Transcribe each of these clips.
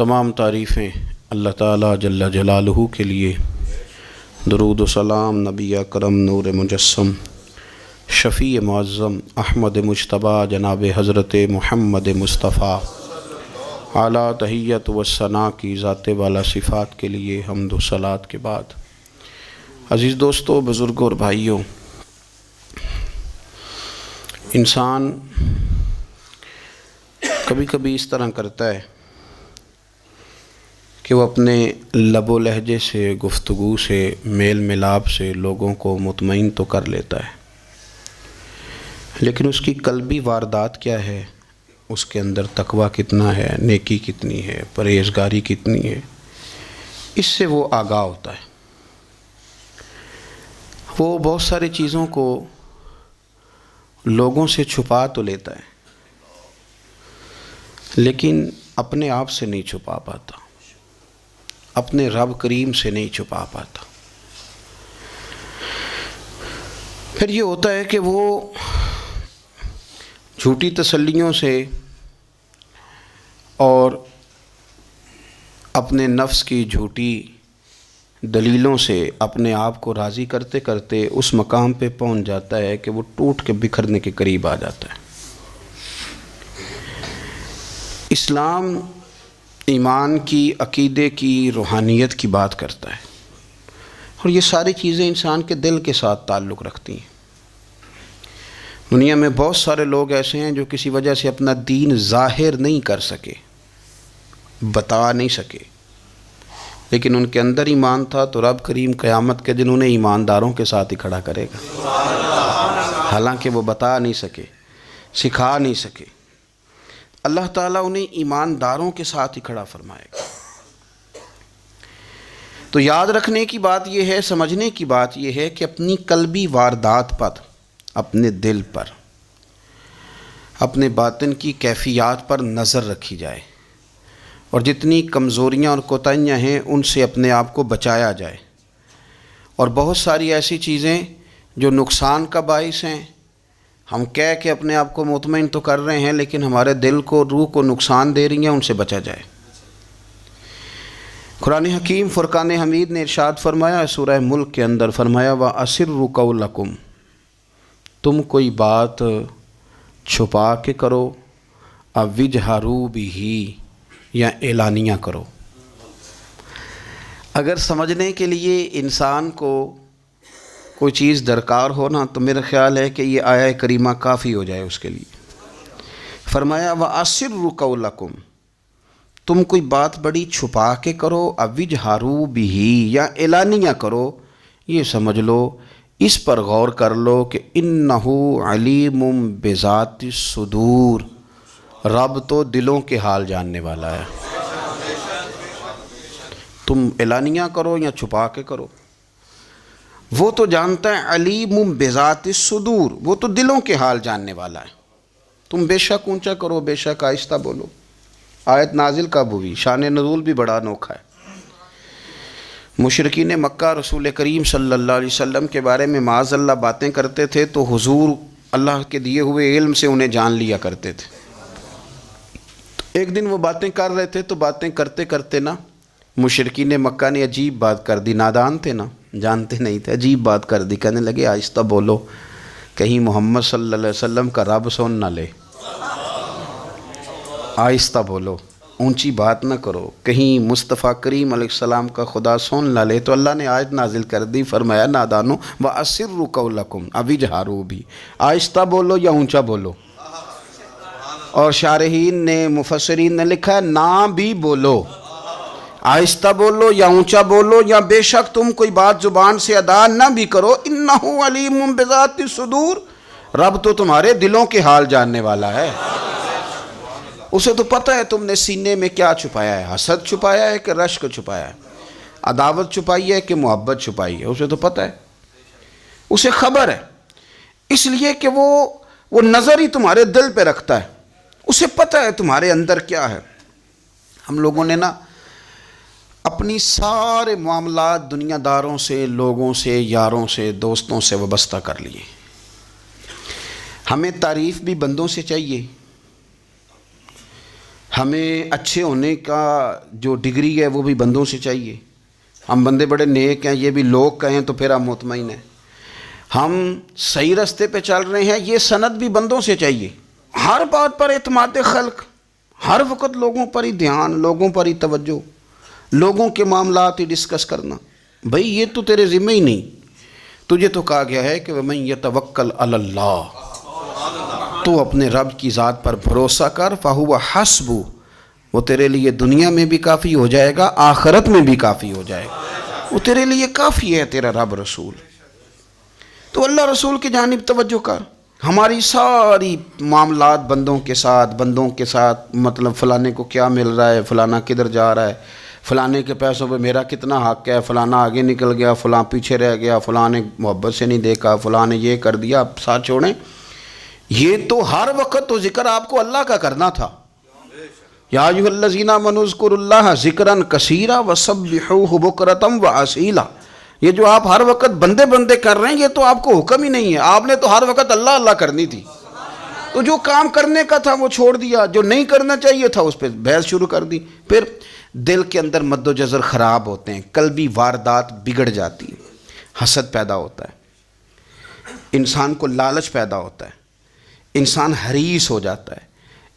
تمام تعریفیں اللہ تعالیٰ جل جلالہ کے لیے۔ درود و سلام نبی اکرم نور مجسم شفیع معظم احمد مجتبیٰ جناب حضرت محمد مصطفیٰ اعلیٰ تحیت و ثناء کی ذات والا صفات کے لیے حمد و صلات کے بعد، عزیز دوستو، بزرگوں اور بھائیوں، انسان کبھی کبھی اس طرح کرتا ہے کہ وہ اپنے لب و لہجے سے، گفتگو سے، میل ملاپ سے لوگوں کو مطمئن تو کر لیتا ہے، لیکن اس کی قلبی واردات کیا ہے، اس کے اندر تقویٰ کتنا ہے، نیکی کتنی ہے، پرہیزگاری کتنی ہے، اس سے وہ آگاہ ہوتا ہے۔ وہ بہت ساری چیزوں کو لوگوں سے چھپا تو لیتا ہے، لیکن اپنے آپ سے نہیں چھپا پاتا، اپنے رب کریم سے نہیں چھپا پاتا۔ پھر یہ ہوتا ہے کہ وہ جھوٹی تسلیوں سے اور اپنے نفس کی جھوٹی دلیلوں سے اپنے آپ کو راضی کرتے کرتے اس مقام پہ پہنچ جاتا ہے کہ وہ ٹوٹ کے بکھرنے کے قریب آ جاتا ہے۔ اسلام ایمان کی، عقیدے کی، روحانیت کی بات کرتا ہے، اور یہ ساری چیزیں انسان کے دل کے ساتھ تعلق رکھتی ہیں۔ دنیا میں بہت سارے لوگ ایسے ہیں جو کسی وجہ سے اپنا دین ظاہر نہیں کر سکے، بتا نہیں سکے، لیکن ان کے اندر ایمان تھا، تو رب کریم قیامت کے دن انہیں ایمانداروں کے ساتھ ہی کھڑا کرے گا، حالانکہ وہ بتا نہیں سکے، سکھا نہیں سکے۔ اللہ تعالیٰ انہیں ایمانداروں کے ساتھ ہی کھڑا فرمائے گا۔ تو یاد رکھنے کی بات یہ ہے، سمجھنے کی بات یہ ہے کہ اپنی قلبی واردات پر، اپنے دل پر، اپنے باطن کی کیفیات پر نظر رکھی جائے، اور جتنی کمزوریاں اور کوتاہیاں ہیں ان سے اپنے آپ کو بچایا جائے، اور بہت ساری ایسی چیزیں جو نقصان کا باعث ہیں، ہم کہہ کے اپنے آپ کو مطمئن تو کر رہے ہیں لیکن ہمارے دل کو، روح کو نقصان دے رہی ہیں، ان سے بچا جائے۔ قرآن حکیم فرقان حمید نے ارشاد فرمایا، سورہ ملک کے اندر فرمایا، وَأَسِرُّوا قَوْلَكُمْ، تم کوئی بات چھپا کے کرو، أَوْ اجْهَرُوا بِهِ، یا اعلانیہ کرو۔ اگر سمجھنے کے لیے انسان کو کوئی چیز درکار ہو نا، تو میرا خیال ہے کہ یہ آیہ کریمہ کافی ہو جائے اس کے لیے۔ فرمایا وَأَسِرُّوا قَوْلَكُمْ، تم کوئی بات بڑی چھپا کے کرو، أَوْ اجْهَرُوا بِهِ، یا اعلانیہ کرو، یہ سمجھ لو، اس پر غور کر لو کہ إِنَّهُ عَلِيمٌ بِذَاتِ الصُّدُورِ، رب تو دلوں کے حال جاننے والا ہے۔ تم اعلانیہ کرو یا چھپا کے کرو، وہ تو جانتا ہے، علیم بذات الصدور، وہ تو دلوں کے حال جاننے والا ہے۔ تم بے شک اونچا کرو، بے شک آہستہ بولو۔ آیت نازل کب ہوئی؟ شان نزول بھی بڑا انوکھا ہے۔ مشرکین مکہ رسول کریم صلی اللہ علیہ وسلم کے بارے میں معاذ اللہ باتیں کرتے تھے، تو حضور اللہ کے دیے ہوئے علم سے انہیں جان لیا کرتے تھے۔ ایک دن وہ باتیں کر رہے تھے، تو باتیں کرتے کرتے نا مشرکین مکہ نے عجیب بات کر دی، نادان تھے نا، جانتے نہیں تھے، عجیب بات کر دی، کہنے لگے آہستہ بولو، کہیں محمد صلی اللہ علیہ وسلم کا رب سن نہ لے، آہستہ بولو، اونچی بات نہ کرو، کہیں مصطفیٰ کریم علیہ السلام کا خدا سن نہ لے۔ تو اللہ نے آیت نازل کر دی، فرمایا نادانو وَأَسِرُّوا قَوْلَكُمْ أَوْ اجْهَرُوا بِهِ، آہستہ بولو یا اونچا بولو۔ اور شارحین نے، مفسرین نے لکھا ہے نہ بھی بولو، آہستہ بولو یا اونچا بولو، یا بے شک تم کوئی بات زبان سے ادا نہ بھی کرو، إِنَّهُ عَلِيمٌ بِذَاتِ الصُّدُورِ، رب تو تمہارے دلوں کے حال جاننے والا ہے۔ اسے تو پتہ ہے تم نے سینے میں کیا چھپایا ہے، حسد چھپایا ہے کہ رشک چھپایا ہے، عداوت چھپائی ہے کہ محبت چھپائی ہے، اسے تو پتہ ہے، اسے خبر ہے، اس لیے کہ وہ نظر ہی تمہارے دل پہ رکھتا ہے، اسے پتہ ہے تمہارے اندر کیا ہے۔ ہم لوگوں نے نا اپنی سارے معاملات دنیا داروں سے، لوگوں سے، یاروں سے، دوستوں سے وابستہ کر لیے۔ ہمیں تعریف بھی بندوں سے چاہیے، ہمیں اچھے ہونے کا جو ڈگری ہے وہ بھی بندوں سے چاہیے. ہم بندے بڑے نیک ہیں، یہ بھی لوگ کہیں تو پھر ہم مطمئن ہیں. ہم صحیح راستے پہ چل رہے ہیں، یہ سند بھی بندوں سے چاہیے. ہر بات پر اعتماد خلق، ہر وقت لوگوں پر ہی دھیان، لوگوں پر ہی توجہ، لوگوں کے معاملات ہی ڈسکس کرنا. بھئی یہ تو تیرے ذمہ ہی نہیں. تجھے تو کہا گیا ہے کہ وَمَن يَتَوَكَّلْ عَلَى اللَّهِ، تو اپنے رب کی ذات پر بھروسہ کر. فَهُوَ حَسْبُ، وہ تیرے لیے دنیا میں بھی کافی ہو جائے گا، آخرت میں بھی کافی ہو جائے گا. وہ تیرے لیے کافی ہے تیرا رب رسول. تو اللہ رسول کی جانب توجہ کر. ہماری ساری معاملات بندوں کے ساتھ مطلب فلانے کو کیا مل رہا ہے، فلانا کدھر جا رہا ہے، فلانے کے پیسوں پہ میرا کتنا حق ہے، فلانا آگے نکل گیا، فلاں پیچھے رہ گیا، فلاں نے محبت سے نہیں دیکھا، فلاں نے یہ کر دیا. آپ ساتھ چھوڑیں. یہ تو ہر وقت تو ذکر آپ کو اللہ کا کرنا تھا. یا ایھا الذین آمنوا اذکروا اللہ ذکرا کثیرا وسبحوہ بکرۃ واسیلا. یہ جو آپ ہر وقت بندے کر رہے ہیں یہ تو آپ کو حکم ہی نہیں ہے. آپ نے تو ہر وقت اللہ اللہ کرنی تھی. تو جو کام کرنے کا تھا وہ چھوڑ دیا، جو نہیں کرنا چاہیے تھا اس پہ بحث شروع کر دی. پھر دل کے اندر مد و جزر خراب ہوتے ہیں، قلبی واردات بگڑ جاتی ہیں، حسد پیدا ہوتا ہے، انسان کو لالچ پیدا ہوتا ہے، انسان حریص ہو جاتا ہے،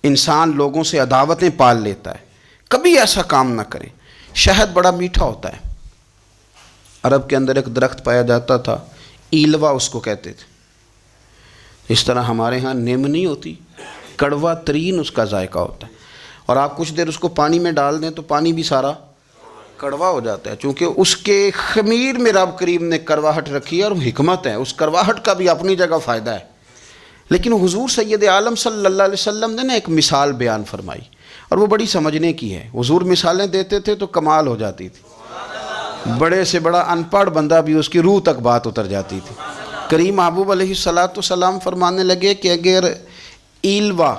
انسان لوگوں سے عداوتیں پال لیتا ہے. کبھی ایسا کام نہ کریں. شہد بڑا میٹھا ہوتا ہے. عرب کے اندر ایک درخت پایا جاتا تھا، ایلوا اس کو کہتے تھے. اس طرح ہمارے ہاں نیم نہیں ہوتی، کڑوا ترین اس کا ذائقہ ہوتا ہے. اور آپ کچھ دیر اس کو پانی میں ڈال دیں تو پانی بھی سارا کڑوا ہو جاتا ہے، چونکہ اس کے خمیر میں رب کریم نے کرواہٹ رکھی ہے اور حکمت ہے. اس کرواہٹ کا بھی اپنی جگہ فائدہ ہے. لیکن حضور سید عالم صلی اللہ علیہ وسلم نے نا ایک مثال بیان فرمائی اور وہ بڑی سمجھنے کی ہے. حضور مثالیں دیتے تھے تو کمال ہو جاتی تھی. بڑے سے بڑا ان پڑھ بندہ بھی اس کی روح تک بات اتر جاتی تھی. کریم محبوب علیہ السلام فرمانے لگے کہ اگر ایلوا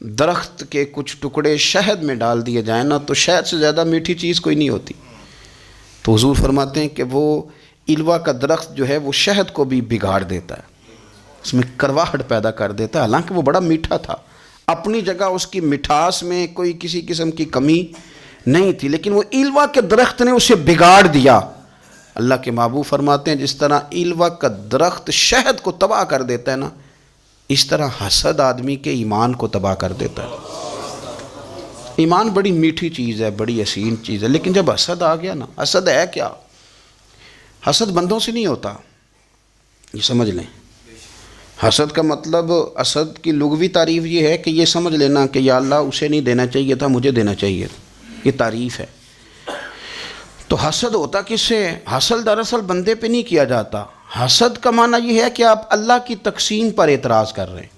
درخت کے کچھ ٹکڑے شہد میں ڈال دیے جائیں نا تو شہد سے زیادہ میٹھی چیز کوئی نہیں ہوتی. تو حضور فرماتے ہیں کہ وہ ایلوا کا درخت جو ہے وہ شہد کو بھی بگاڑ دیتا ہے، اس میں کرواہٹ پیدا کر دیتا ہے. حالانکہ وہ بڑا میٹھا تھا، اپنی جگہ اس کی مٹھاس میں کوئی کسی قسم کی کمی نہیں تھی، لیکن وہ ایلوا کے درخت نے اسے بگاڑ دیا. اللہ کے محبوب فرماتے ہیں جس طرح ایلوا کا درخت شہد کو تباہ کر دیتا ہے نا، اس طرح حسد آدمی کے ایمان کو تباہ کر دیتا ہے. ایمان بڑی میٹھی چیز ہے، بڑی حسین چیز ہے، لیکن جب حسد آ گیا نا، حسد ہے کیا؟ حسد بندوں سے نہیں ہوتا، یہ سمجھ لیں. حسد کا مطلب، حسد کی لغوی تعریف یہ ہے کہ یہ سمجھ لینا کہ یا اللہ اسے نہیں دینا چاہیے تھا، مجھے دینا چاہیے تھا. یہ تعریف ہے. تو حسد ہوتا کس سے؟ حسد دراصل بندے پہ نہیں کیا جاتا. حسد کا معنی یہ ہے کہ آپ اللہ کی تقسیم پر اعتراض کر رہے ہیں.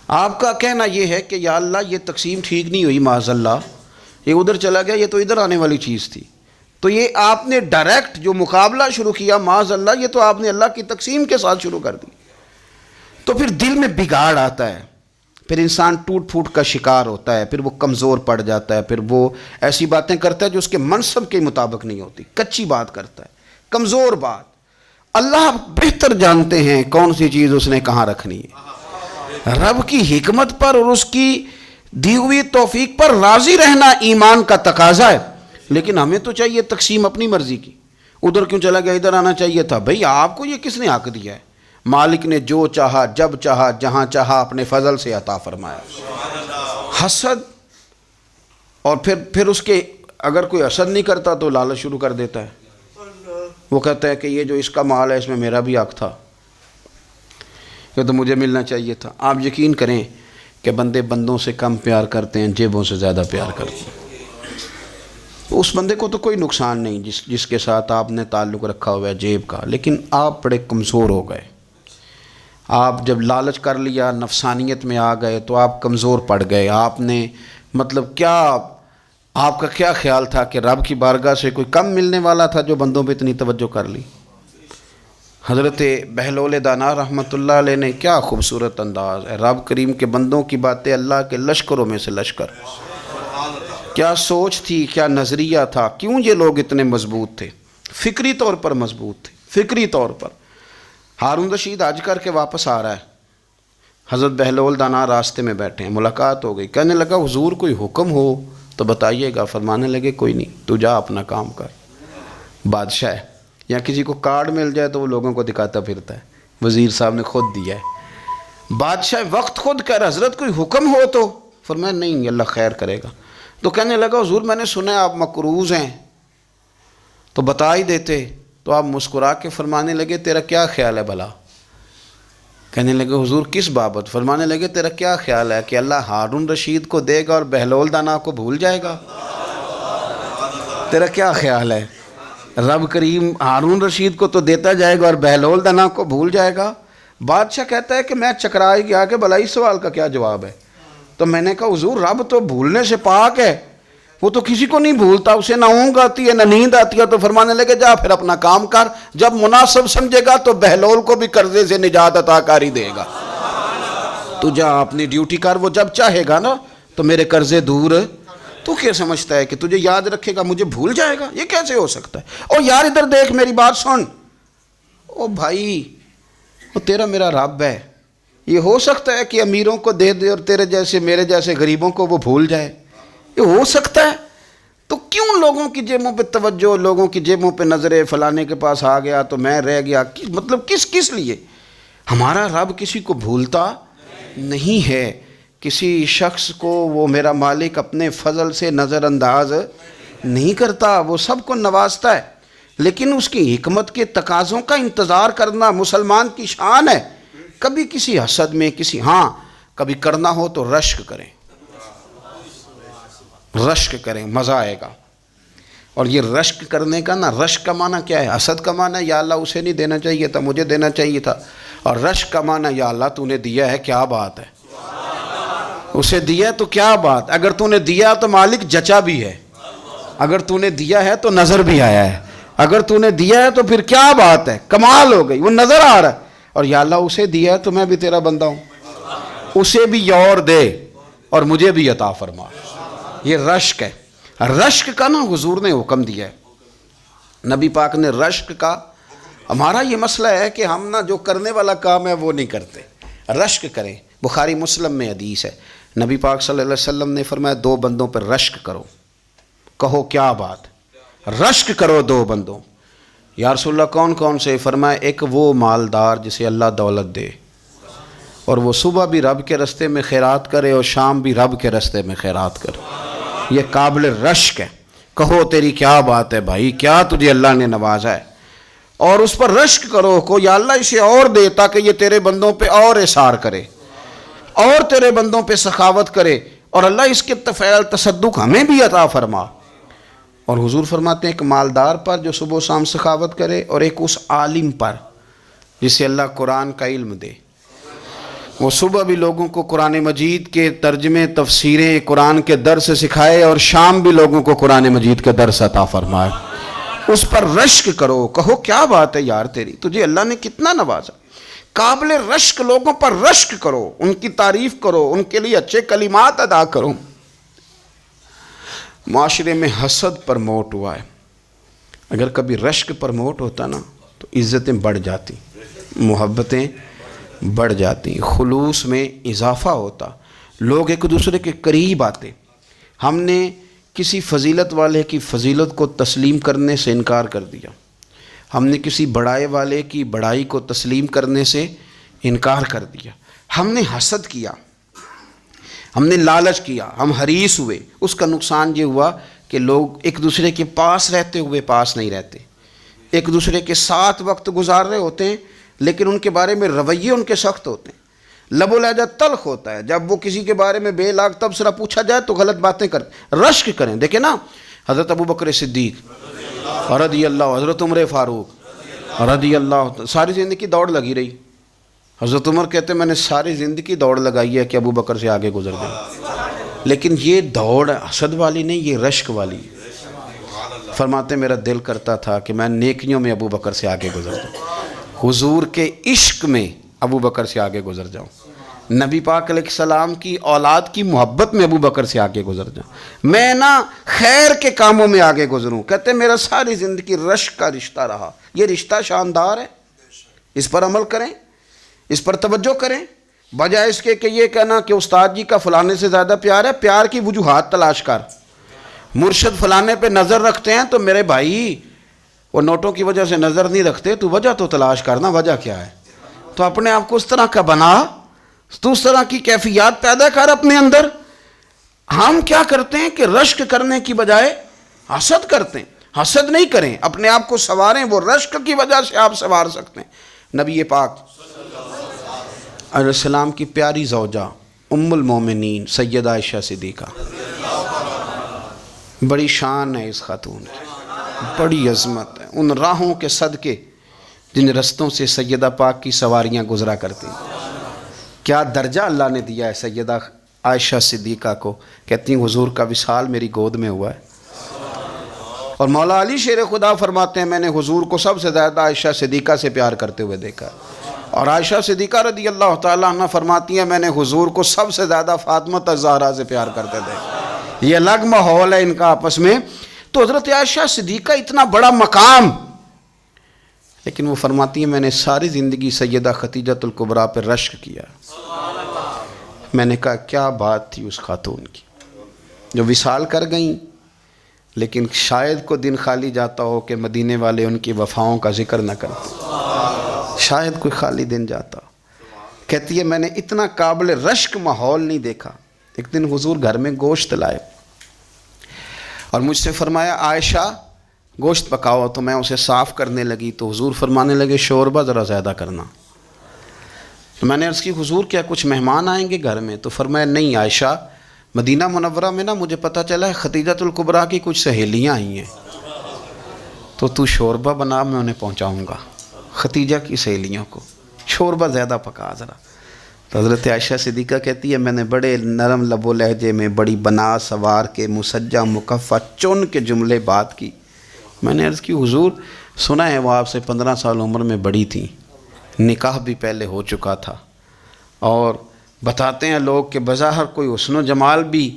آپ کا کہنا یہ ہے کہ یا اللہ یہ تقسیم ٹھیک نہیں ہوئی، معاذ اللہ یہ ادھر چلا گیا، یہ تو ادھر آنے والی چیز تھی. تو یہ آپ نے ڈائریکٹ جو مقابلہ شروع کیا، معاذ اللہ یہ تو آپ نے اللہ کی تقسیم کے ساتھ شروع کر دی. تو پھر دل میں بگاڑ آتا ہے، پھر انسان ٹوٹ پھوٹ کا شکار ہوتا ہے، پھر وہ کمزور پڑ جاتا ہے، پھر وہ ایسی باتیں کرتا ہے جو اس کے منصب کے مطابق نہیں ہوتی، کچی بات کرتا ہے، کمزور بات. اللہ بہتر جانتے ہیں کون سی چیز اس نے کہاں رکھنی ہے. رب کی حکمت پر اور اس کی دی ہوئی توفیق پر راضی رہنا ایمان کا تقاضا ہے. لیکن ہمیں تو چاہیے تقسیم اپنی مرضی کی. ادھر کیوں چلا گیا، ادھر آنا چاہیے تھا. بھئی آپ کو یہ کس نے حق دیا ہے؟ مالک نے جو چاہا، جب چاہا، جہاں چاہا اپنے فضل سے عطا فرمایا. حسد، اور پھر اس کے اگر کوئی حسد نہیں کرتا تو لالچ شروع کر دیتا ہے. وہ کہتا ہے کہ یہ جو اس کا مال ہے اس میں میرا بھی حق تھا، یہ تو مجھے ملنا چاہیے تھا. آپ یقین کریں کہ بندے بندوں سے کم پیار کرتے ہیں، جیبوں سے زیادہ پیار کرتے ہیں. اس بندے کو تو کوئی نقصان نہیں جس کے ساتھ آپ نے تعلق رکھا ہوا ہے جیب کا، لیکن آپ بڑے کمزور ہو گئے. آپ جب لالچ کر لیا، نفسانیت میں آ گئے تو آپ کمزور پڑ گئے. آپ نے مطلب کیا، آپ کا کیا خیال تھا کہ رب کی بارگاہ سے کوئی کم ملنے والا تھا جو بندوں پہ اتنی توجہ کر لی؟ حضرت بہلول دانا رحمۃ اللہ علیہ نے کیا خوبصورت انداز ہے. رب کریم کے بندوں کی باتیں اللہ کے لشکروں میں سے لشکر. کیا سوچ تھی، کیا نظریہ تھا. کیوں یہ لوگ اتنے مضبوط تھے؟ فکری طور پر مضبوط تھے، فکری طور پر. ہارون رشید حج کر کے واپس آ رہا ہے. حضرت بہلول دانا راستے میں بیٹھے ہیں، ملاقات ہو گئی، کہنے لگا حضور کوئی حکم ہو تو بتائیے گا۔ فرمانے لگے کوئی نہیں، تو جا اپنا کام کر۔ بادشاہ ہے، یا کسی کو کارڈ مل جائے تو وہ لوگوں کو دکھاتا پھرتا ہے، وزیر صاحب نے خود دیا ہے۔ بادشاہ وقت خود کہہ رہا حضرت کوئی حکم ہو تو؟ فرمایا نہیں، اللہ خیر کرے گا۔ تو کہنے لگا حضور میں نے سنا ہے آپ مقروض ہیں، تو بتا ہی دیتے۔ تو آپ مسکرا کے فرمانے لگے تیرا کیا خیال ہے بھلا؟ کہنے لگے حضور کس بابت؟ فرمانے لگے تیرا کیا خیال ہے کہ اللہ ہارون رشید کو دے گا اور بہلول دانا کو بھول جائے گا؟ تیرا کیا خیال ہے؟ رب کریم ہارون رشید کو تو دیتا جائے گا اور بہلول دانا کو بھول جائے گا؟ بادشاہ کہتا ہے کہ میں چکرا ہی گیا کہ بھلا اس سوال کا کیا جواب ہے؟ تو میں نے کہا حضور رب تو بھولنے سے پاک ہے، وہ تو کسی کو نہیں بھولتا، اسے نہ اونگ آتی ہے نہ نیند آتی ہے۔ تو فرمانے لگے جا پھر اپنا کام کر، جب مناسب سمجھے گا تو بہلول کو بھی قرضے سے نجات عطا کاری دے گا۔ تو جا اپنی ڈیوٹی کر، وہ جب چاہے گا نا تو میرے قرضے دور۔ تو کیا سمجھتا ہے کہ تجھے یاد رکھے گا مجھے بھول جائے گا؟ یہ کیسے ہو سکتا ہے؟ او یار ادھر دیکھ میری بات سن۔ او بھائی وہ تیرا میرا رب ہے، یہ ہو سکتا ہے کہ امیروں کو دے دے اور تیرے جیسے میرے جیسے غریبوں کو وہ بھول جائے؟ یہ ہو سکتا ہے؟ تو کیوں لوگوں کی جیبوں پہ توجہ، لوگوں کی جیبوں پہ نظریں، فلانے کے پاس آ گیا تو میں رہ گیا، مطلب کس لیے؟ ہمارا رب کسی کو بھولتا نہیں ہے، کسی شخص کو وہ میرا مالک اپنے فضل سے نظر انداز نہیں کرتا، وہ سب کو نوازتا ہے، لیکن اس کی حکمت کے تقاضوں کا انتظار کرنا مسلمان کی شان ہے۔ کبھی کسی حسد میں کبھی کرنا ہو تو رشک کریں، مزہ آئے گا۔ اور یہ رشک کرنے کا رشک کا معنی کیا ہے؟ حسد کا معنی یا اللہ اسے نہیں دینا چاہیے تھا، مجھے دینا چاہیے تھا، اور رشک کا معنی یا اللہ تو نے دیا ہے، کیا بات ہے، اسے دیا تو کیا بات، اگر تو نے دیا تو مالک جچا بھی ہے، اگر تو نے دیا ہے تو نظر بھی آیا ہے، اگر تو نے دیا ہے تو پھر کیا بات ہے، کمال ہو گئی، وہ نظر آ رہا ہے۔ اور یا اللہ اسے دیا ہے تو میں بھی تیرا بندہ ہوں، اسے بھی اور دے اور مجھے بھی عطا فرما۔ یہ رشک ہے۔ رشک کا حضور نے حکم دیا ہے، نبی پاک نے رشک کا۔ ہمارا یہ مسئلہ ہے کہ ہم جو کرنے والا کام ہے وہ نہیں کرتے، رشک کریں۔ بخاری مسلم میں حدیث ہے، نبی پاک صلی اللہ علیہ وسلم نے فرمایا 2 بندوں پر رشک کرو۔ کہو کیا بات؟ رشک کرو 2 بندوں۔ یا رسول اللہ کون کون سے؟ فرمایا ایک وہ مالدار جسے اللہ دولت دے اور وہ صبح بھی رب کے رستے میں خیرات کرے اور شام بھی رب کے رستے میں خیرات کرے، یہ قابل رشک ہے۔ کہو تیری کیا بات ہے بھائی، کیا تجھے اللہ نے نوازا ہے، اور اس پر رشک کرو کو یا اللہ اسے اور دے تاکہ یہ تیرے بندوں پہ اور اثار کرے اور تیرے بندوں پہ سخاوت کرے، اور اللہ اس کے فعل تصدق ہمیں بھی عطا فرما۔ اور حضور فرماتے ہیں ایک مالدار پر جو صبح و شام سخاوت کرے، اور ایک اس عالم پر جسے اللہ قرآن کا علم دے، وہ صبح بھی لوگوں کو قرآن مجید کے ترجمے، تفسیریں، قرآن کے درس سکھائے، اور شام بھی لوگوں کو قرآن مجید کا درس عطا فرمائے۔ اس پر رشک کرو، کہو کیا بات ہے یار تیری، تجھے اللہ نے کتنا نوازا۔ قابل رشک لوگوں پر رشک کرو، ان کی تعریف کرو، ان کے لیے اچھے کلمات ادا کرو۔ معاشرے میں حسد پرموٹ ہوا ہے، اگر کبھی رشک پرموٹ ہوتا تو عزتیں بڑھ جاتی، محبتیں بڑھ جاتی، خلوص میں اضافہ ہوتا، لوگ ایک دوسرے کے قریب آتے۔ ہم نے کسی فضیلت والے کی فضیلت کو تسلیم کرنے سے انکار کر دیا، ہم نے کسی بڑائی والے کی بڑائی کو تسلیم کرنے سے انکار کر دیا، ہم نے حسد کیا، ہم نے لالچ کیا، ہم حریص ہوئے۔ اس کا نقصان یہ ہوا کہ لوگ ایک دوسرے کے پاس رہتے ہوئے پاس نہیں رہتے، ایک دوسرے کے ساتھ وقت گزار رہے ہوتے ہیں لیکن ان کے بارے میں رویے ان کے سخت ہوتے ہیں، لب و لہجہ تلخ ہوتا ہے، جب وہ کسی کے بارے میں بے لاگ تبصرہ پوچھا جائے تو غلط باتیں کریں۔ رشک کریں، دیکھیں حضرت ابو بکر صدیق رضی اللہ، حضرت عمر فاروق رضی اللہ، ساری زندگی دوڑ لگی رہی۔ حضرت عمر کہتے ہیں میں نے ساری زندگی دوڑ لگائی ہے کہ ابو بکر سے آگے گزر جائے، لیکن یہ دوڑ حسد والی نہیں، یہ رشک والی۔ فرماتے میرا دل کرتا تھا کہ میں نیکیوں میں ابو بکر سے آگے گزر جاؤں، حضور کے عشق میں ابو بکر سے آگے گزر جاؤں، نبی پاک علیہ السلام کی اولاد کی محبت میں ابو بکر سے آگے گزر جاؤں، میں خیر کے کاموں میں آگے گزروں۔ کہتے میرا ساری زندگی رشک کا رشتہ رہا، یہ رشتہ شاندار ہے، اس پر عمل کریں، اس پر توجہ کریں، بجائے اس کے کہ یہ کہنا کہ استاد جی کا فلانے سے زیادہ پیار ہے، پیار کی وجوہات تلاش کر. مرشد فلانے پہ نظر رکھتے ہیں تو میرے بھائی وہ نوٹوں کی وجہ سے نظر نہیں رکھتے، تو وجہ تو تلاش کرنا، وجہ کیا ہے. تو اپنے آپ کو اس طرح کا بنا، تو اس طرح کی کیفیات پیدا کر اپنے اندر. ہم کیا کرتے ہیں کہ رشک کرنے کی بجائے حسد کرتے ہیں. حسد نہیں کریں، اپنے آپ کو سنواریں، وہ رشک کی وجہ سے آپ سنوار سکتے ہیں. نبی پاک علیہ السلام کی پیاری زوجہ ام المومنین سیدہ عائشہ صدیقہ، بڑی شان ہے اس خاتون کی، بڑی عظمت ہے ان راہوں کے صدقے جن رستوں سے سیدہ پاک کی سواریاں گزرا کرتی. کیا درجہ اللہ نے دیا ہے سیدہ عائشہ صدیقہ کو. کہتی ہیں حضور کا وصال میری گود میں ہوا ہے. اور مولا علی شیر خدا فرماتے ہیں میں نے حضور کو سب سے زیادہ عائشہ صدیقہ سے پیار کرتے ہوئے دیکھا. اور عائشہ صدیقہ رضی اللہ تعالیٰ عنہ فرماتی ہیں میں نے حضور کو سب سے زیادہ فاطمہ الزہرا سے پیار کرتے دیکھا. یہ الگ ماحول ہے ان کا آپس میں. تو حضرت عائشہ صدیقہ اتنا بڑا مقام، لیکن وہ فرماتی ہیں میں نے ساری زندگی سیدہ خدیجۃ الکبریٰ پر رشک کیا. میں نے کہا کیا بات تھی اس خاتون کی جو وصال کر گئیں، لیکن شاید کو دن خالی جاتا ہو کہ مدینے والے ان کی وفاؤں کا ذکر نہ کرتے. شاید کوئی خالی دن جاتا. کہتی ہے میں نے اتنا قابل رشک ماحول نہیں دیکھا. ایک دن حضور گھر میں گوشت لائے اور مجھ سے فرمایا عائشہ گوشت پکاؤ. تو میں اسے صاف کرنے لگی تو حضور فرمانے لگے شوربہ ذرا زیادہ کرنا. تو میں نے عرض کی حضور کیا کچھ مہمان آئیں گے گھر میں؟ تو فرمایا نہیں عائشہ، مدینہ منورہ میں نا مجھے پتہ چلا ہے خدیجۃ الکبریٰ کی کچھ سہیلیاں آئی ہیں، تو شوربہ بنا، میں انہیں پہنچاؤں گا. خدیجہ کی سہیلیوں کو شوربہ زیادہ پکا ذرا. تو حضرت عائشہ صدیقہ کہتی ہے میں نے بڑے نرم لب و لہجے میں بڑی بنا سوار کے مسجع مکفہ چن کے جملے بات کی. میں نے عرض کی حضور سنا ہے وہ آپ سے 15 سال عمر میں بڑی تھیں، نکاح بھی پہلے ہو چکا تھا، اور بتاتے ہیں لوگ کہ بظاہر کوئی حسن و جمال بھی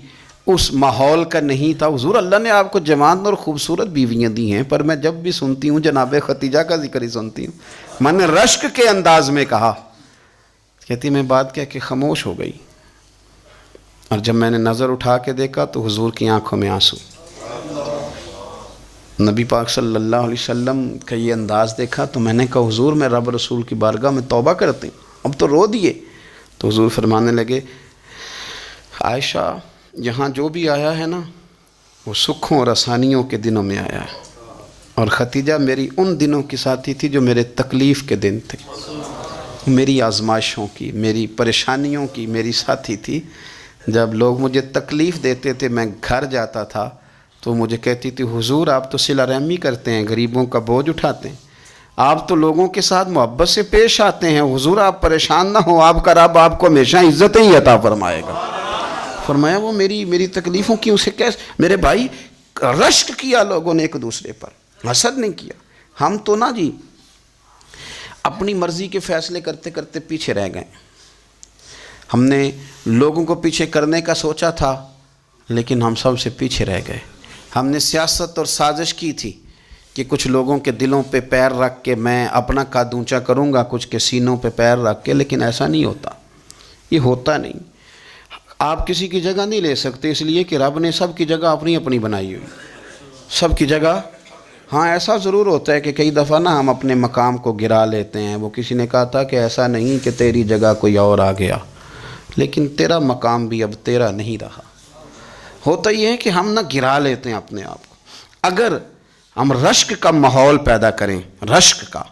اس ماحول کا نہیں تھا. حضور اللہ نے آپ کو جوان اور خوبصورت بیویاں دی ہیں، پر میں جب بھی سنتی ہوں جناب خدیجہ کا ذکر ہی سنتی ہوں. میں نے رشک کے انداز میں کہا. کہتی میں بات کیا کہ خاموش ہو گئی، اور جب میں نے نظر اٹھا کے دیکھا تو حضور کی آنکھوں میں آنسو. نبی پاک صلی اللہ علیہ وسلم کا یہ انداز دیکھا تو میں نے کہا حضور میں رب رسول کی بارگاہ میں توبہ کرتے ہیں، اب تو رو دیے. تو حضور فرمانے لگے عائشہ یہاں جو بھی آیا ہے نا وہ سکھوں اور آسانیوں کے دنوں میں آیا ہے، اور خدیجہ میری ان دنوں کی ساتھی تھی جو میرے تکلیف کے دن تھے، میری آزمائشوں کی، میری پریشانیوں کی میری ساتھی تھی. جب لوگ مجھے تکلیف دیتے تھے میں گھر جاتا تھا تو مجھے کہتی تھی حضور آپ تو صلہ رحمی کرتے ہیں، غریبوں کا بوجھ اٹھاتے ہیں، آپ تو لوگوں کے ساتھ محبت سے پیش آتے ہیں، حضور آپ پریشان نہ ہو، آپ کا رب آپ کو ہمیشہ عزتیں ہی عطا فرمائے گا. فرمایا وہ میری تکلیفوں کی اسے کیسے. میرے بھائی رشک کیا لوگوں نے ایک دوسرے پر، حسد نہیں کیا. ہم تو نا جی اپنی مرضی کے فیصلے کرتے کرتے پیچھے رہ گئے. ہم نے لوگوں کو پیچھے کرنے کا سوچا تھا لیکن ہم سب سے پیچھے رہ گئے. ہم نے سیاست اور سازش کی تھی کہ کچھ لوگوں کے دلوں پہ پیر رکھ کے میں اپنا قد اونچا کروں گا، کچھ کے سینوں پہ پیر رکھ کے، لیکن ایسا نہیں ہوتا، یہ ہوتا نہیں. آپ کسی کی جگہ نہیں لے سکتے اس لیے کہ رب نے سب کی جگہ اپنی اپنی بنائی ہوئی، سب کی جگہ. ہاں ایسا ضرور ہوتا ہے کہ کئی دفعہ نا ہم اپنے مقام کو گرا لیتے ہیں. وہ کسی نے کہا تھا کہ ایسا نہیں کہ تیری جگہ کوئی اور آ گیا، لیکن تیرا مقام بھی اب تیرا نہیں رہا. ہوتا یہ ہے کہ ہم نہ گرا لیتے ہیں اپنے آپ کو. اگر ہم رشک کا ماحول پیدا کریں، رشک کا،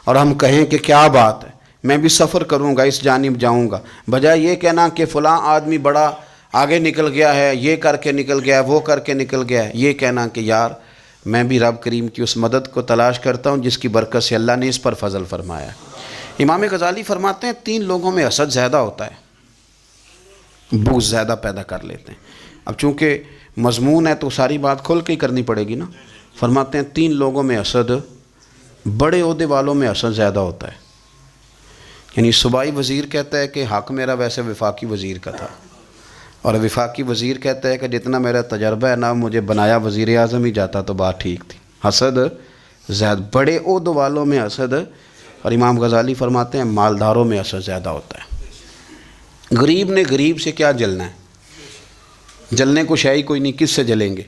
اور ہم کہیں کہ کیا بات ہے میں بھی سفر کروں گا، اس جانب جاؤں گا، بجائے یہ کہنا کہ فلاں آدمی بڑا آگے نکل گیا ہے، یہ کر کے نکل گیا ہے، وہ کر کے نکل گیا ہے، یہ کہنا کہ یار میں بھی رب کریم کی اس مدد کو تلاش کرتا ہوں جس کی برکت سے اللہ نے اس پر فضل فرمایا. امام غزالی فرماتے ہیں 3 لوگوں میں حسد زیادہ ہوتا ہے، بغض زیادہ پیدا کر لیتے ہیں. اب چونکہ مضمون ہے تو ساری بات کھول کے ہی کرنی پڑے گی نا. فرماتے ہیں 3 لوگوں میں حسد، بڑے عہدے والوں میں حسد زیادہ ہوتا ہے. یعنی صوبائی وزیر کہتا ہے کہ حق میرا ویسے وفاقی وزیر کا تھا، اور وفاقی وزیر کہتا ہے کہ جتنا میرا تجربہ ہے نا مجھے بنایا وزیر اعظم ہی جاتا تو بات ٹھیک تھی. حسد زیادہ، بڑے عہدوں والوں میں حسد. اور امام غزالی فرماتے ہیں مالداروں میں حسد زیادہ ہوتا ہے. غریب نے غریب سے کیا جلنا ہے؟ جلنے کو شے ہی کوئی نہیں، کس سے جلیں گے؟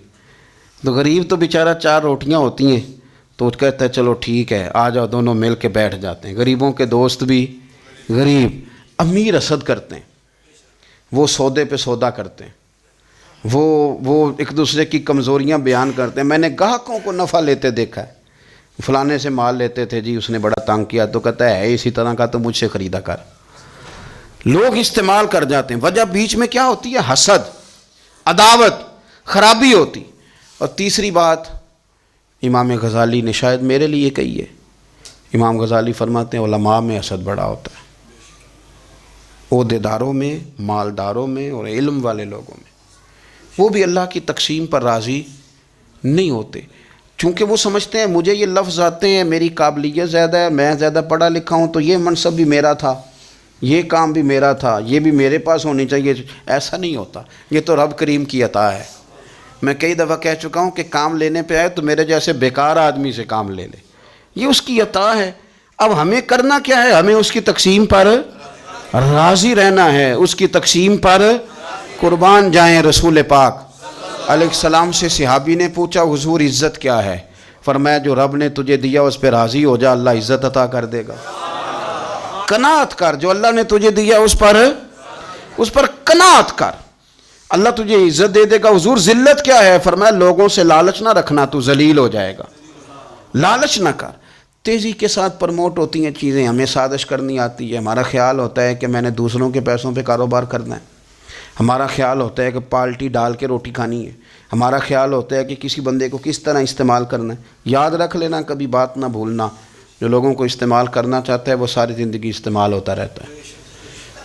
تو غریب تو بیچارہ 4 روٹیاں ہوتی ہیں تو وہ کہتا ہے چلو ٹھیک ہے آ جاؤ، دونوں مل کے بیٹھ جاتے ہیں۔ غریبوں کے دوست بھی غریب، امیر حسد کرتے ہیں، وہ سودے پہ سودا کرتے ہیں، وہ ایک دوسرے کی کمزوریاں بیان کرتے ہیں۔ میں نے گاہکوں کو نفع لیتے دیکھا ہے، فلانے سے مال لیتے تھے جی، اس نے بڑا تنگ کیا، تو کہتا ہے اسی طرح کا تو مجھ سے خریدا کر۔ لوگ استعمال کر جاتے ہیں، وجہ بیچ میں کیا ہوتی ہے؟ حسد، عداوت، خرابی ہوتی۔ اور تیسری بات امام غزالی نے شاید میرے لیے کہی ہے، امام غزالی فرماتے ہیں علماء میں حسد بڑا ہوتا ہے، عہدیداروں میں، مالداروں میں اور علم والے لوگوں میں۔ وہ بھی اللہ کی تقسیم پر راضی نہیں ہوتے، چونکہ وہ سمجھتے ہیں مجھے یہ لفظ آتے ہیں، میری قابلیت زیادہ ہے، میں زیادہ پڑھا لکھا ہوں، تو یہ منصب بھی میرا تھا، یہ کام بھی میرا تھا، یہ بھی میرے پاس ہونی چاہیے۔ ایسا نہیں ہوتا، یہ تو رب کریم کی عطا ہے۔ میں کئی دفعہ کہہ چکا ہوں کہ کام لینے پہ آئے تو میرے جیسے بیکار آدمی سے کام لے لے، یہ اس کی عطا ہے۔ اب ہمیں کرنا کیا ہے؟ ہمیں اس کی تقسیم پر راضی رہنا ہے، اس کی تقسیم پر قربان جائیں۔ رسول پاک علیہ السلام سے صحابی نے پوچھا حضور عزت کیا ہے؟ فرمایا جو رب نے تجھے دیا اس پہ راضی ہو جا، اللہ عزت عطا کر دے گا۔ قناعت کر، جو اللہ نے تجھے دیا اس پر قناعت کر، اللہ تجھے عزت دے دے گا۔ حضور ذلت کیا ہے؟ فرمایا لوگوں سے لالچ نہ رکھنا، تو ذلیل ہو جائے گا، لالچ نہ کر۔ تیزی کے ساتھ پروموٹ ہوتی ہیں چیزیں، ہمیں سازش کرنی آتی ہے، ہمارا خیال ہوتا ہے کہ میں نے دوسروں کے پیسوں پہ کاروبار کرنا ہے، ہمارا خیال ہوتا ہے کہ پالٹی ڈال کے روٹی کھانی ہے، ہمارا خیال ہوتا ہے کہ کسی بندے کو کس طرح استعمال کرنا ہے۔ یاد رکھ لینا، کبھی بات نہ بھولنا، جو لوگوں کو استعمال کرنا چاہتا ہے وہ ساری زندگی استعمال ہوتا رہتا ہے۔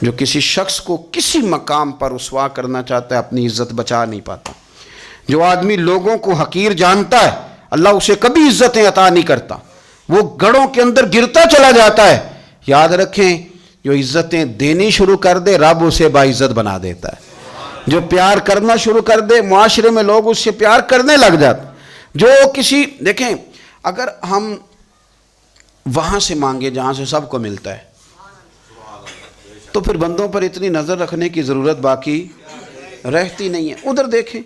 جو کسی شخص کو کسی مقام پر رسوا کرنا چاہتا ہے اپنی عزت بچا نہیں پاتا۔ جو آدمی لوگوں کو حقیر جانتا ہے اللہ اسے کبھی عزتیں عطا نہیں کرتا، وہ گڑھوں کے اندر گرتا چلا جاتا ہے۔ یاد رکھیں جو عزتیں دینی شروع کر دے رب اسے باعزت بنا دیتا ہے، جو پیار کرنا شروع کر دے معاشرے میں لوگ اس سے پیار کرنے لگ جاتے۔ جو کسی دیکھیں اگر ہم وہاں سے مانگے جہاں سے سب کو ملتا ہے تو پھر بندوں پر اتنی نظر رکھنے کی ضرورت باقی رہتی نہیں ہے۔ ادھر دیکھیں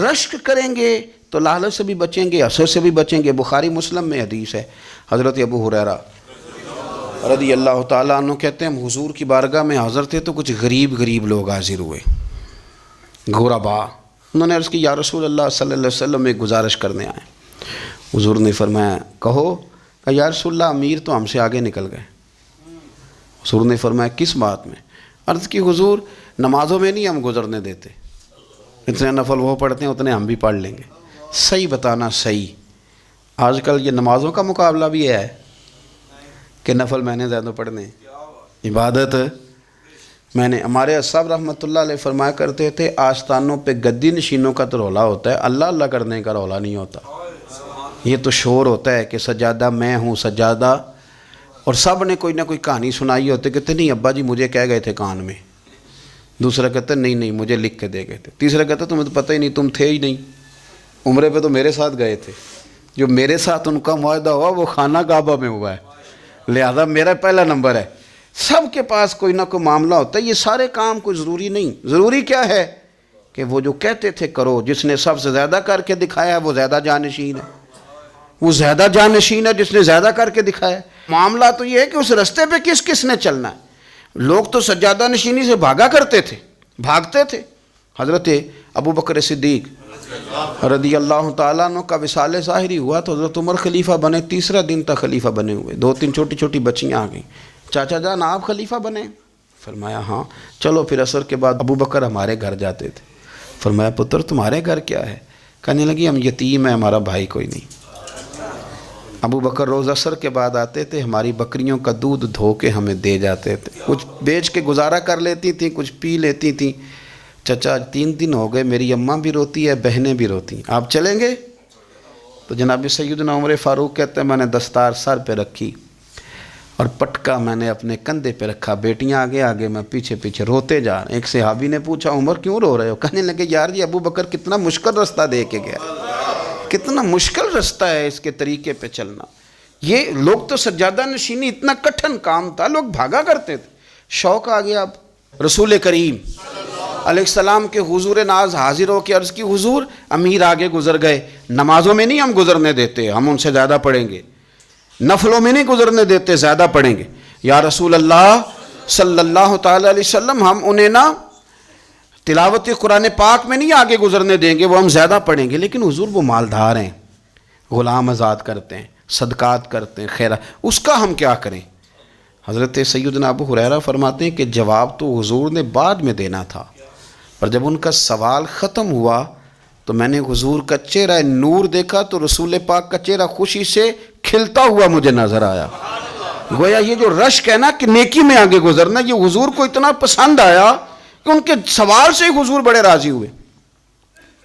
رشک کریں گے تو لالچ سے بھی بچیں گے، حسد سے بھی بچیں گے۔ بخاری مسلم میں حدیث ہے، حضرت ابو ہریرہ رضی اللہ تعالیٰ عنہ کہتے ہیں ہم حضور کی بارگاہ میں حاضر تھے تو کچھ غریب لوگ حاضر ہوئے، غربا۔ انہوں نے عرض کی یا رسول اللہ صلی اللہ علیہ وسلم ایک گزارش کرنے آئے۔ حضور نے فرمایا کہو۔ کہ یا رسول اللہ امیر تو ہم سے آگے نکل گئے۔ حضور نے فرمایا کس بات میں؟ عرض کی حضور نمازوں میں نہیں ہم گزرنے دیتے، اتنے نفل وہ پڑھتے ہیں اتنے ہم بھی پڑھ لیں گے۔ صحیح بتانا صحیح، آج کل یہ نمازوں کا مقابلہ بھی ہے کہ نفل میں نے زیادہ پڑھنے، عبادت میں نے۔ ہمارے صاحب رحمۃ اللہ علیہ فرمایا کرتے تھے آستانوں پہ گدی نشینوں کا تو رولا ہوتا ہے، اللہ اللہ کرنے کا رولا نہیں ہوتا۔ یہ تو شور ہوتا ہے کہ سجادہ میں ہوں سجادہ، اور سب نے کوئی نہ کوئی کہانی سنائی ہوتی، کہتے نہیں ابا جی مجھے کہہ گئے تھے کان میں، دوسرا کہتا نہیں مجھے لکھ کے دے گئے تھے، تیسرا کہتا تمہیں تو پتہ ہی نہیں، تم تھے ہی نہیں، عمرے پہ تو میرے ساتھ گئے تھے، جو میرے ساتھ ان کا معاہدہ ہوا وہ خانہ کعبہ میں ہوا ہے، لہذا میرا پہلا نمبر ہے۔ سب کے پاس کوئی نہ کوئی معاملہ ہوتا ہے، یہ سارے کام کوئی ضروری نہیں۔ ضروری کیا ہے کہ وہ جو کہتے تھے کرو، جس نے سب سے زیادہ کر کے دکھایا ہے وہ زیادہ جانشین ہے، وہ زیادہ جانشین ہے جس نے زیادہ کر کے دکھایا ہے۔ معاملہ تو یہ ہے کہ اس رستے پہ کس نے چلنا ہے۔ لوگ تو سجادہ نشینی سے بھاگا کرتے تھے، بھاگتے تھے۔ حضرت ابو بکر صدیق رضی اللہ تعالیٰ عنہ کا وصال ظاہری ہوا تو حضرت عمر خلیفہ بنے، تیسرا دن تک خلیفہ بنے ہوئے، 2-3 چھوٹی چھوٹی بچیاں آ گئیں، چاچا جان آپ خلیفہ بنے؟ فرمایا ہاں۔ چلو پھر عصر کے بعد ابو بکر ہمارے گھر جاتے تھے۔ فرمایا پتر تمہارے گھر کیا ہے؟ کہنے لگی ہم یتیم ہیں، ہمارا بھائی کوئی نہیں۔ ابو بکر روز عصر کے بعد آتے تھے، ہماری بکریوں کا دودھ دھو کے ہمیں دے جاتے تھے، کچھ بیچ کے گزارا کر لیتی تھیں، کچھ پی لیتی تھیں۔ چچا 3 دن ہو گئے، میری اماں بھی روتی ہے، بہنیں بھی روتی ہیں، آپ چلیں گے؟ تو جناب سیدنا عمر فاروق کہتے ہیں میں نے دستار سر پہ رکھی اور پٹکا میں نے اپنے کندھے پہ رکھا، بیٹیاں آگے آگے میں پیچھے پیچھے روتے جا رہے ہیں۔ ایک صحابی نے پوچھا عمر کیوں رو رہے ہو؟ کہنے لگے یار یہ ابو بکر کتنا مشکل رستہ دے کے گیا، کتنا مشکل رستہ ہے اس کے طریقے پہ چلنا۔ یہ لوگ تو سجادہ نشینی اتنا کٹھن کام تھا، لوگ بھاگا کرتے تھے۔ شوق آ گیا اب رسول کریم علیہ السلام کے حضور ناز حاضر ہو کے عرض کی حضور امیر آگے گزر گئے، نمازوں میں نہیں ہم گزرنے دیتے، ہم ان سے زیادہ پڑھیں گے، نفلوں میں نہیں گزرنے دیتے، زیادہ پڑھیں گے۔ یا رسول اللہ صلی اللہ تعالی علیہ وسلم، ہم انہیں نا تلاوت قرآن پاک میں نہیں آگے گزرنے دیں گے، وہ ہم زیادہ پڑھیں گے، لیکن حضور وہ مالدار ہیں، غلام آزاد کرتے ہیں، صدقات کرتے ہیں، خیرات، اس کا ہم کیا کریں؟ حضرت سیدنا ابو ہریرہ فرماتے ہیں کہ جواب تو حضور نے بعد میں دینا تھا، پر جب ان کا سوال ختم ہوا تو میں نے حضور کا چہرہ نور دیکھا تو رسول پاک کا چہرہ خوشی سے کھلتا ہوا مجھے نظر آیا۔ گویا یہ جو رشک ہے نا کہ نیکی میں آگے گزرنا، یہ حضور کو اتنا پسند آیا کہ ان کے سوال سے ہی حضور بڑے راضی ہوئے۔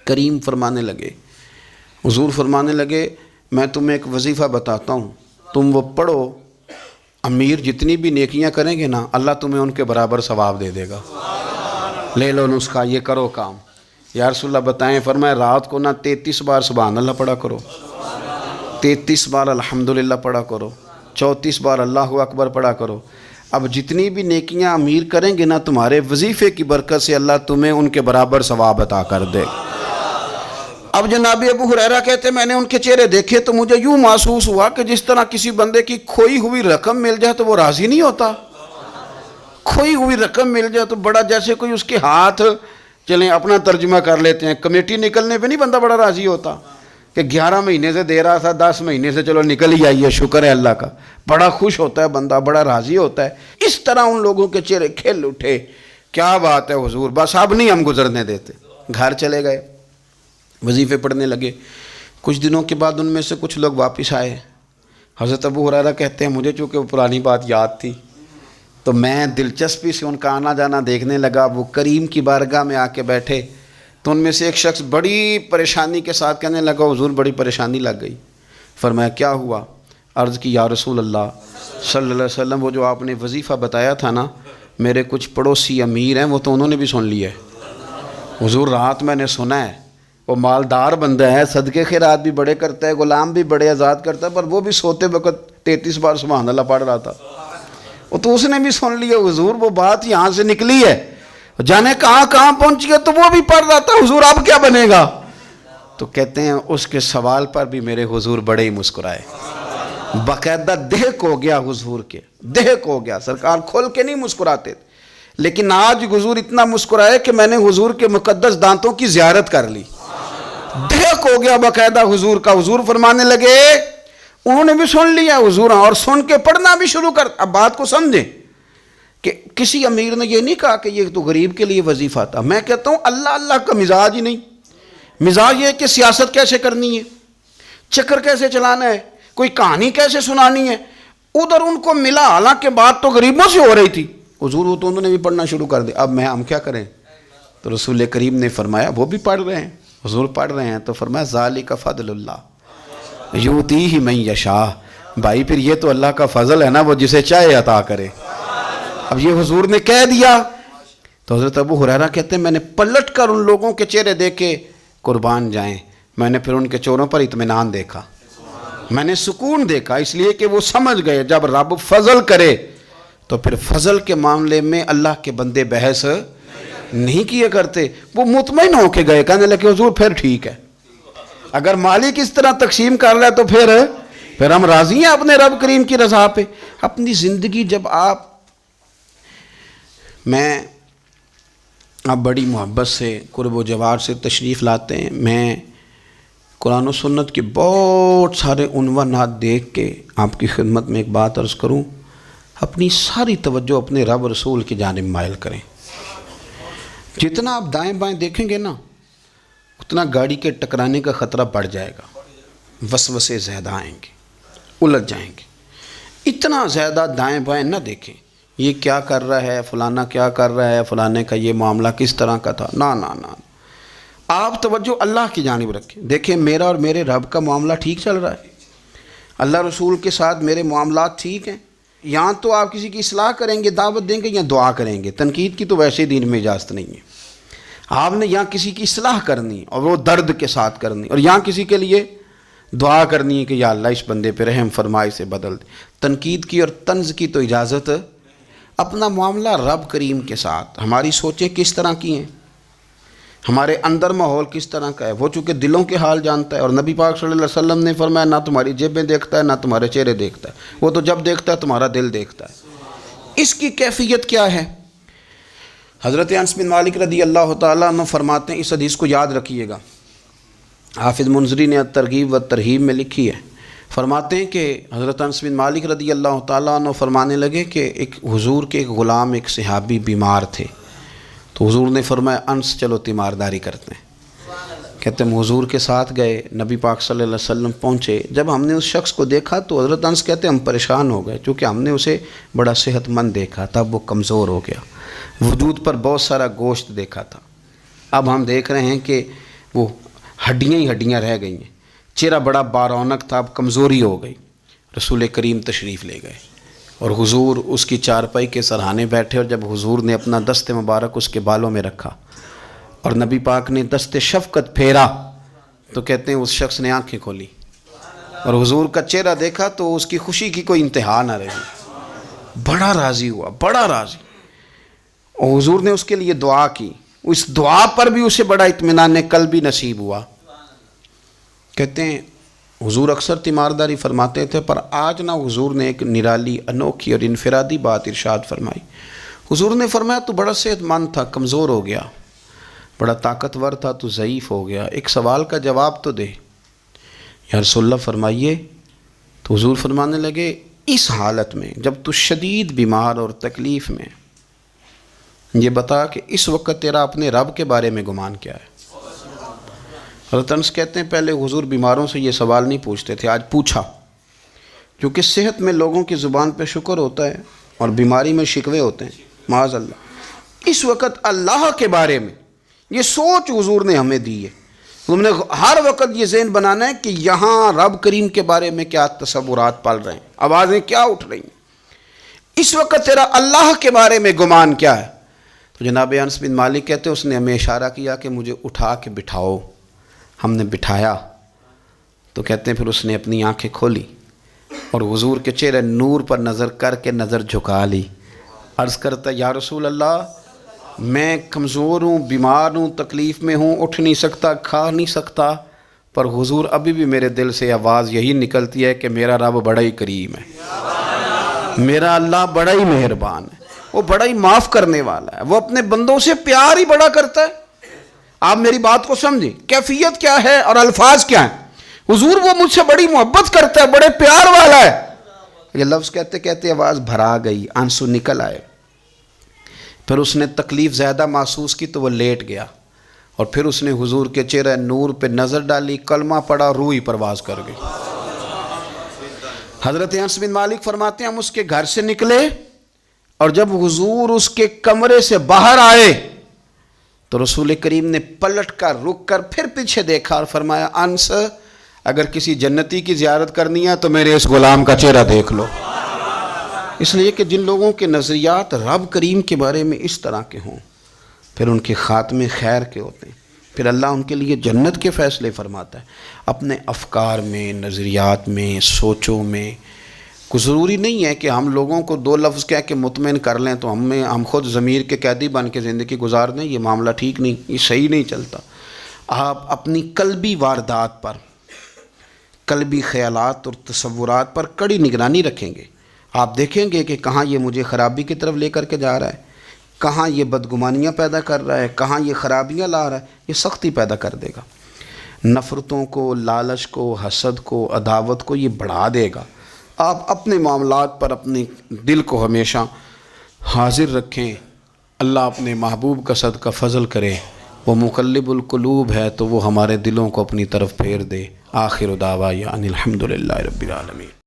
کریم فرمانے لگے، حضور فرمانے لگے میں تمہیں ایک وظیفہ بتاتا ہوں، تم وہ پڑھو، امیر جتنی بھی نیکیاں کریں گے نا اللہ تمہیں ان کے برابر ثواب دے دے گا، لے لو نسخہ، یہ کرو کام۔ یا رسول اللہ بتائیں، فرمائے رات کو نا 33 بار سبحان اللہ پڑھا کرو، 33 بار الحمدللہ پڑھا کرو، 34 بار اللہ اکبر پڑھا کرو۔ اب جتنی بھی نیکیاں امیر کریں گے نا تمہارے وظیفے کی برکت سے اللہ تمہیں ان کے برابر ثواب عطا کر دے۔ اب جناب ابو ہریرہ کہتے میں نے ان کے چہرے دیکھے تو مجھے یوں محسوس ہوا کہ جس طرح کسی بندے کی کھوئی ہوئی رقم مل جائے تو وہ راضی نہیں ہوتا، کھوئی ہوئی رقم مل جائے تو بڑا جیسے کوئی اس کے ہاتھ، چلیں اپنا ترجمہ کر لیتے ہیں، کمیٹی نکلنے پہ نہیں بندہ بڑا راضی ہوتا کہ 11 مہینے سے دے رہا تھا، 10 مہینے سے چلو نکل ہی آئی ہے، شکر ہے اللہ کا، بڑا خوش ہوتا ہے بندہ، بڑا راضی ہوتا ہے۔ اس طرح ان لوگوں کے چہرے کھل اٹھے، کیا بات ہے حضور، بس اب نہیں ہم گزرنے دیتے۔ گھر چلے گئے، وظیفے پڑھنے لگے۔ کچھ دنوں کے بعد ان میں سے کچھ لوگ واپس آئے۔ حضرت ابو ہریرہ کہتے ہیں مجھے چونکہ وہ پرانی بات یاد تھی تو میں دلچسپی سے ان کا آنا جانا دیکھنے لگا۔ وہ کریم کی بارگاہ میں آ کے بیٹھے تو ان میں سے ایک شخص بڑی پریشانی کے ساتھ کہنے لگا حضور بڑی پریشانی لگ گئی۔ فرمایا کیا ہوا؟ عرض کی یا رسول اللہ صلی اللہ علیہ وسلم وہ جو آپ نے وظیفہ بتایا تھا نا، میرے کچھ پڑوسی امیر ہیں وہ تو انہوں نے بھی سن لیا ہے حضور، رات میں نے سنا ہے وہ مالدار بندہ ہے، صدقے خیرات بھی بڑے کرتا ہے، غلام بھی بڑے آزاد کرتا ہے، پر وہ بھی سوتے وقت 33 بار سبحان اللہ پڑھ رہا تھا، وہ تو اس نے بھی سن لیا حضور، وہ بات یہاں سے نکلی ہے، جانے کہاں کہاں پہنچ گیا تو وہ بھی پڑھ رہا تھا حضور، اب کیا بنے گا؟ تو کہتے ہیں اس کے سوال پر بھی میرے حضور بڑے ہی مسکرائے، باقاعدہ دہک ہو گیا حضور کے، دہک ہو گیا، سرکار کھول کے نہیں مسکراتے تھے، لیکن آج حضور اتنا مسکرائے کہ میں نے حضور کے مقدس دانتوں کی زیارت کر لی، دہک ہو گیا باقاعدہ حضور کا۔ حضور فرمانے لگے انہوں نے بھی سن لیا حضور، اور سن کے پڑھنا بھی شروع کر۔ اب بات کو سمجھیں کہ کسی امیر نے یہ نہیں کہا کہ یہ تو غریب کے لیے وظیفہ تھا، میں کہتا ہوں اللہ اللہ کا مزاج ہی نہیں، مزاج یہ کہ سیاست کیسے کرنی ہے، چکر کیسے چلانا ہے، کوئی کہانی کیسے سنانی ہے، ادھر ان کو ملا، حالانکہ بات تو غریبوں سے ہو رہی تھی، حضور وہ تو انہوں نے بھی پڑھنا شروع کر دیا۔ اب ہم کیا کریں؟ تو رسول کریم نے فرمایا وہ بھی پڑھ رہے ہیں، حضور پڑھ رہے ہیں، تو فرمایا ذالک فضل اللہ یؤتیہ من یشاء، بھائی پھر یہ تو اللہ کا فضل ہے نا، وہ جسے چاہے عطا کرے۔ اب یہ حضور نے کہہ دیا تو حضرت ابو ہریرہ کہتے ہیں میں نے پلٹ کر ان لوگوں کے چہرے دیکھے، قربان جائیں، میں نے پھر ان کے چہروں پر اطمینان دیکھا، میں نے سکون دیکھا، اس لیے کہ وہ سمجھ گئے جب رب فضل کرے تو پھر فضل کے معاملے میں اللہ کے بندے بحث نہیں کیے کرتے، وہ مطمئن ہو کے گئے، کہنے لگے حضور پھر ٹھیک ہے، اگر مالک اس طرح تقسیم کر رہا ہے تو پھر ہم راضی ہیں اپنے رب کریم کی رضا پہ۔ اپنی زندگی جب آپ بڑی محبت سے قرب و جوار سے تشریف لاتے ہیں، میں قرآن و سنت کے بہت سارے عنوانات دیکھ کے آپ کی خدمت میں ایک بات عرض کروں، اپنی ساری توجہ اپنے رب رسول کی جانب مائل کریں۔ جتنا آپ دائیں بائیں دیکھیں گے نا اتنا گاڑی کے ٹکرانے کا خطرہ بڑھ جائے گا، وسوسے زیادہ آئیں گے، الجھ جائیں گے۔ اتنا زیادہ دائیں بائیں نہ دیکھیں، یہ کیا کر رہا ہے، فلانا کیا کر رہا ہے، فلانے کا یہ معاملہ کس طرح کا تھا، نہ نہ نہ، آپ توجہ اللہ کی جانب رکھیں۔ دیکھیں میرا اور میرے رب کا معاملہ ٹھیک چل رہا ہے، اللہ رسول کے ساتھ میرے معاملات ٹھیک ہیں، یہاں تو آپ کسی کی اصلاح کریں گے، دعوت دیں گے یا دعا کریں گے، تنقید کی تو ویسے دین میں اجازت نہیں ہے، آپ نے یہاں کسی کی اصلاح کرنی اور وہ درد کے ساتھ کرنی، اور یہاں کسی کے لیے دعا کرنی ہے کہ یا اللہ اس بندے پہ رحم فرما، اسے بدل دے۔ تنقید کی اور طنز کی تو اجازت اپنا معاملہ رب کریم کے ساتھ، ہماری سوچیں کس طرح کی ہیں، ہمارے اندر ماحول کس طرح کا ہے، وہ چونکہ دلوں کے حال جانتا ہے. اور نبی پاک صلی اللہ علیہ وسلم نے فرمایا نہ تمہاری جیبیں دیکھتا ہے نہ تمہارے چہرے دیکھتا ہے، وہ تو جب دیکھتا ہے تمہارا دل دیکھتا ہے. اس کی کیفیت کیا ہے؟ حضرت انس بن مالک رضی اللہ تعالیٰ عنہ فرماتے ہیں، اس حدیث کو یاد رکھیے گا، حافظ منذری نے ترغیب و ترہیب میں لکھی ہے. فرماتے ہیں کہ حضرت انس بن مالک رضی اللہ تعالیٰ عنہ فرمانے لگے کہ ایک حضور کے ایک غلام، ایک صحابی بیمار تھے، تو حضور نے فرمایا انس چلو تیمارداری کرتے ہیں. کہتے ہیں ہم حضور کے ساتھ گئے، نبی پاک صلی اللہ علیہ وسلم پہنچے. جب ہم نے اس شخص کو دیکھا تو حضرت انس کہتے ہیں ہم پریشان ہو گئے، چونکہ ہم نے اسے بڑا صحت مند دیکھا تھا، وہ کمزور ہو گیا، وجود پر بہت سارا گوشت دیکھا تھا. اب ہم دیکھ رہے ہیں کہ وہ ہڈیاں ہی ہڈیاں رہ گئی ہیں، چہرہ بڑا بارونق تھا، اب کمزوری ہو گئی. رسول کریم تشریف لے گئے اور حضور اس کی چارپائی کے سرہانے بیٹھے، اور جب حضور نے اپنا دست مبارک اس کے بالوں میں رکھا اور نبی پاک نے دست شفقت پھیرا تو کہتے ہیں اس شخص نے آنکھیں کھولی اور حضور کا چہرہ دیکھا تو اس کی خوشی کی کوئی انتہا نہ رہی، بڑا راضی ہوا، بڑا راضی. اور حضور نے اس کے لیے دعا کی، اس دعا پر بھی اسے بڑا اطمینان قلبی نصیب ہوا. کہتے ہیں حضور اکثر تیمارداری فرماتے تھے، پر آج نہ حضور نے ایک نرالی، انوکھی اور انفرادی بات ارشاد فرمائی. حضور نے فرمایا تو بڑا صحت مند تھا، کمزور ہو گیا، بڑا طاقتور تھا تو ضعیف ہو گیا، ایک سوال کا جواب تو دے. یا رسول اللہ فرمائیے. تو حضور فرمانے لگے اس حالت میں جب تو شدید بیمار اور تکلیف میں، یہ بتا کہ اس وقت تیرا اپنے رب کے بارے میں گمان کیا ہے. حضرت انس کہتے ہیں پہلے حضور بیماروں سے یہ سوال نہیں پوچھتے تھے، آج پوچھا، کیونکہ صحت میں لوگوں کی زبان پہ شکر ہوتا ہے اور بیماری میں شکوے ہوتے ہیں، معاذ اللہ. اس وقت اللہ کے بارے میں یہ سوچ حضور نے ہمیں دی ہے. ہم نے ہر وقت یہ ذہن بنانا ہے کہ یہاں رب کریم کے بارے میں کیا تصورات پل رہے ہیں، آوازیں کیا اٹھ رہی ہیں، اس وقت تیرا اللہ کے بارے میں گمان کیا ہے. تو جناب انس بن مالک کہتے ہیں اس نے ہمیں اشارہ کیا کہ مجھے اٹھا کے بٹھاؤ. ہم نے بٹھایا تو کہتے ہیں پھر اس نے اپنی آنکھیں کھولی اور حضور کے چہرے نور پر نظر کر کے نظر جھکا لی. عرض کرتا یا رسول اللہ میں کمزور ہوں، بیمار ہوں، تکلیف میں ہوں، اٹھ نہیں سکتا، کھا نہیں سکتا، پر حضور ابھی بھی میرے دل سے آواز یہی نکلتی ہے کہ میرا رب بڑا ہی کریم ہے، میرا اللہ بڑا ہی مہربان ہے، وہ بڑا ہی معاف کرنے والا ہے، وہ اپنے بندوں سے پیار ہی بڑا کرتا ہے. آپ میری بات کو سمجھیں، کیفیت کیا ہے اور الفاظ کیا ہیں. حضور وہ مجھ سے بڑی محبت کرتا ہے، بڑے پیار والا ہے. یہ لفظ کہتے کہتے آواز بھرا گئی، آنسو نکل آئے. پھر اس نے تکلیف زیادہ محسوس کی تو وہ لیٹ گیا اور پھر اس نے حضور کے چہرے نور پہ نظر ڈالی، کلمہ پڑھا، روح ہی پرواز کر گئی. حضرت انس بن مالک فرماتے ہیں ہم اس کے گھر سے نکلے اور جب حضور اس کے کمرے سے باہر آئے تو رسول کریم نے پلٹ کر رک کر پھر پیچھے دیکھا اور فرمایا انس اگر کسی جنتی کی زیارت کرنی ہے تو میرے اس غلام کا چہرہ دیکھ لو. اس لیے کہ جن لوگوں کے نظریات رب کریم کے بارے میں اس طرح کے ہوں پھر ان کے خاتمے خیر کے ہوتے ہیں، پھر اللہ ان کے لیے جنت کے فیصلے فرماتا ہے. اپنے افکار میں، نظریات میں، سوچوں میں کوئی ضروری نہیں ہے کہ ہم لوگوں کو دو لفظ کہہ کے مطمئن کر لیں تو ہم خود ضمیر کے قیدی بن کے زندگی گزار دیں. یہ معاملہ ٹھیک نہیں، یہ صحیح نہیں چلتا. آپ اپنی قلبی واردات پر، قلبی خیالات اور تصورات پر کڑی نگرانی رکھیں گے. آپ دیکھیں گے کہ کہاں یہ مجھے خرابی کی طرف لے کر کے جا رہا ہے، کہاں یہ بدگمانیاں پیدا کر رہا ہے، کہاں یہ خرابیاں لا رہا ہے. یہ سختی پیدا کر دے گا، نفرتوں کو، لالچ کو، حسد کو، عداوت کو یہ بڑھا دے گا. آپ اپنے معاملات پر اپنے دل کو ہمیشہ حاضر رکھیں. اللہ اپنے محبوب کا صدقہ فضل کرے، وہ مقلب القلوب ہے تو وہ ہمارے دلوں کو اپنی طرف پھیر دے. آخر دعوانا ان الحمدللہ رب العالمین.